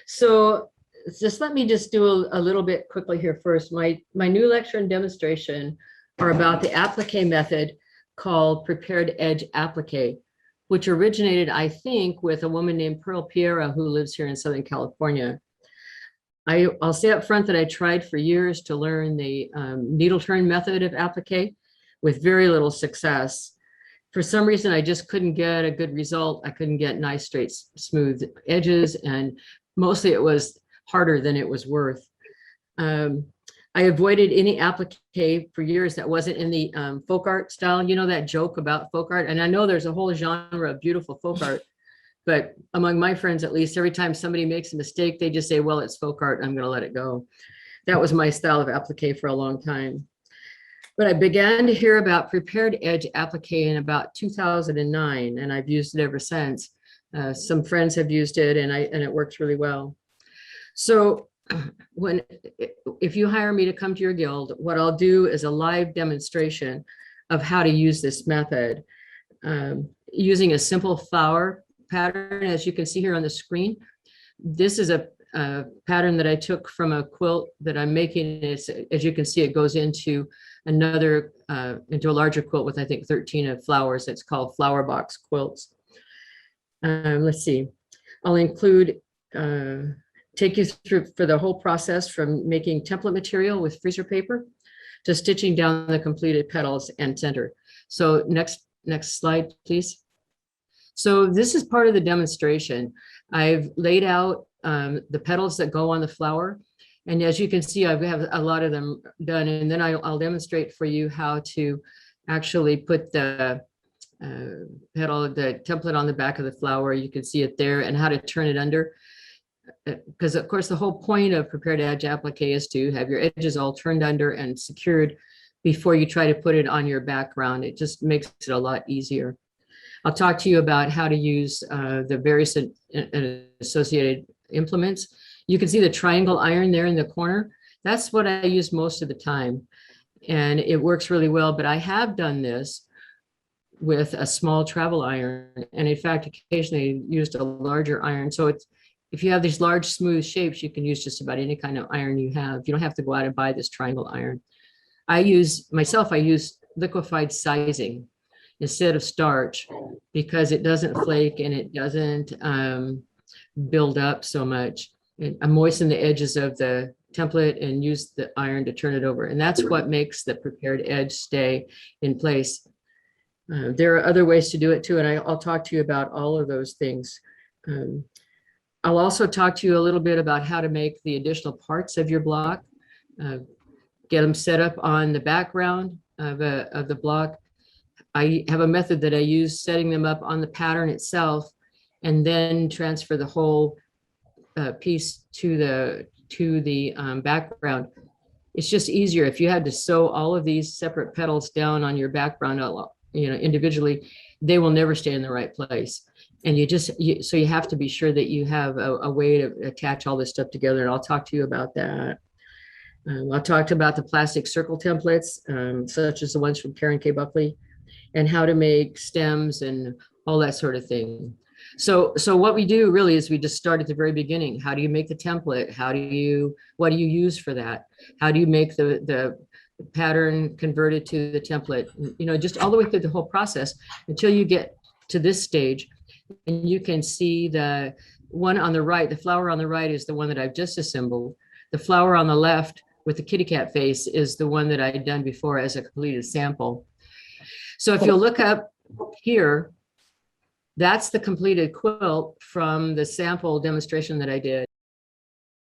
So just let me just do a little bit quickly here first. My new lecture and demonstration are about the applique method called prepared edge applique, which originated, I think, with a woman named Pearl Piera who lives here in Southern California. I'll say up front that I tried for years to learn the needle turn method of applique with very little success. For some reason, I just couldn't get a good result. I couldn't get nice, straight, smooth edges, and mostly it was harder than it was worth. I avoided any applique for years that wasn't in the folk art style. You know that joke about folk art? And I know there's a whole genre of beautiful folk art, but among my friends, at least, every time somebody makes a mistake, they just say, well, it's folk art, I'm going to let it go. That was my style of applique for a long time. But I began to hear about prepared edge applique in about 2009, and I've used it ever since. Some friends have used it, and it works really well. So if you hire me to come to your guild, what I'll do is a live demonstration of how to use this method using a simple flower pattern, as you can see here on the screen. This is a pattern that I took from a quilt that I'm making. As you can see, it goes into another, into a larger quilt with, I think, 13 of flowers. It's called flower box quilts. Let's see, I'll include, take you through for the whole process from making template material with freezer paper to stitching down the completed petals and center. So next slide, please. So this is part of the demonstration. I've laid out the petals that go on the flower. And as you can see, I have a lot of them done. And then I'll demonstrate for you how to actually put the the template on the back of the flower. You can see it there, and how to turn it under. Because of course, the whole point of prepared edge applique is to have your edges all turned under and secured before you try to put it on your background. It just makes it a lot easier. I'll talk to you about how to use the various associated implements. You can see the triangle iron there in the corner. That's what I use most of the time, and it works really well. But I have done this with a small travel iron, and in fact, occasionally used a larger iron. So it's, if you have these large smooth shapes, you can use just about any kind of iron you have. You don't have to go out and buy this triangle iron. I use liquefied sizing instead of starch, because it doesn't flake and it doesn't build up so much. I moisten the edges of the template and use the iron to turn it over. And that's what makes the prepared edge stay in place. There are other ways to do it too, and I'll talk to you about all of those things. I'll also talk to you a little bit about how to make the additional parts of your block, get them set up on the background of the block. I have a method that I use setting them up on the pattern itself, and then transfer the whole piece to the background. It's just easier. If you had to sew all of these separate petals down on your background, individually, they will never stay in the right place. And so you have to be sure that you have a way to attach all this stuff together. And I'll talk to you about that. I'll talk about the plastic circle templates, such as the ones from Karen K. Buckley, and how to make stems and all that sort of thing. So what we do really is we just start at the very beginning. How do you make the template? What do you use for that? How do you make the pattern converted to the template? Just all the way through the whole process until you get to this stage. And you can see the one on the right, the flower on the right is the one that I've just assembled. The flower on the left with the kitty cat face is the one that I had done before as a completed sample. So if you'll look up here, that's the completed quilt from the sample demonstration that I did.